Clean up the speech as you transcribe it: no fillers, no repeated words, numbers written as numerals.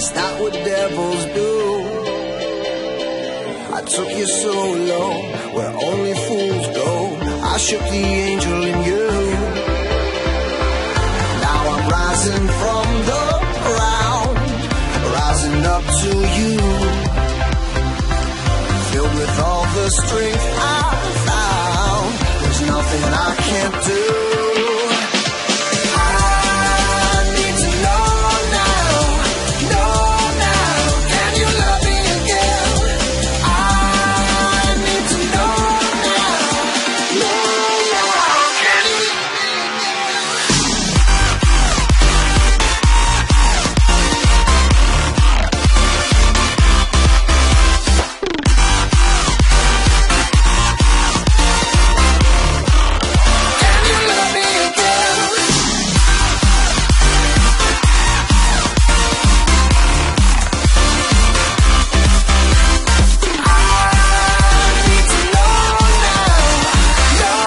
It's not what devils do. I took you so low, where only fools go. I shook the angel in you. Now I'm rising from the ground, rising up to you, filled with all the strength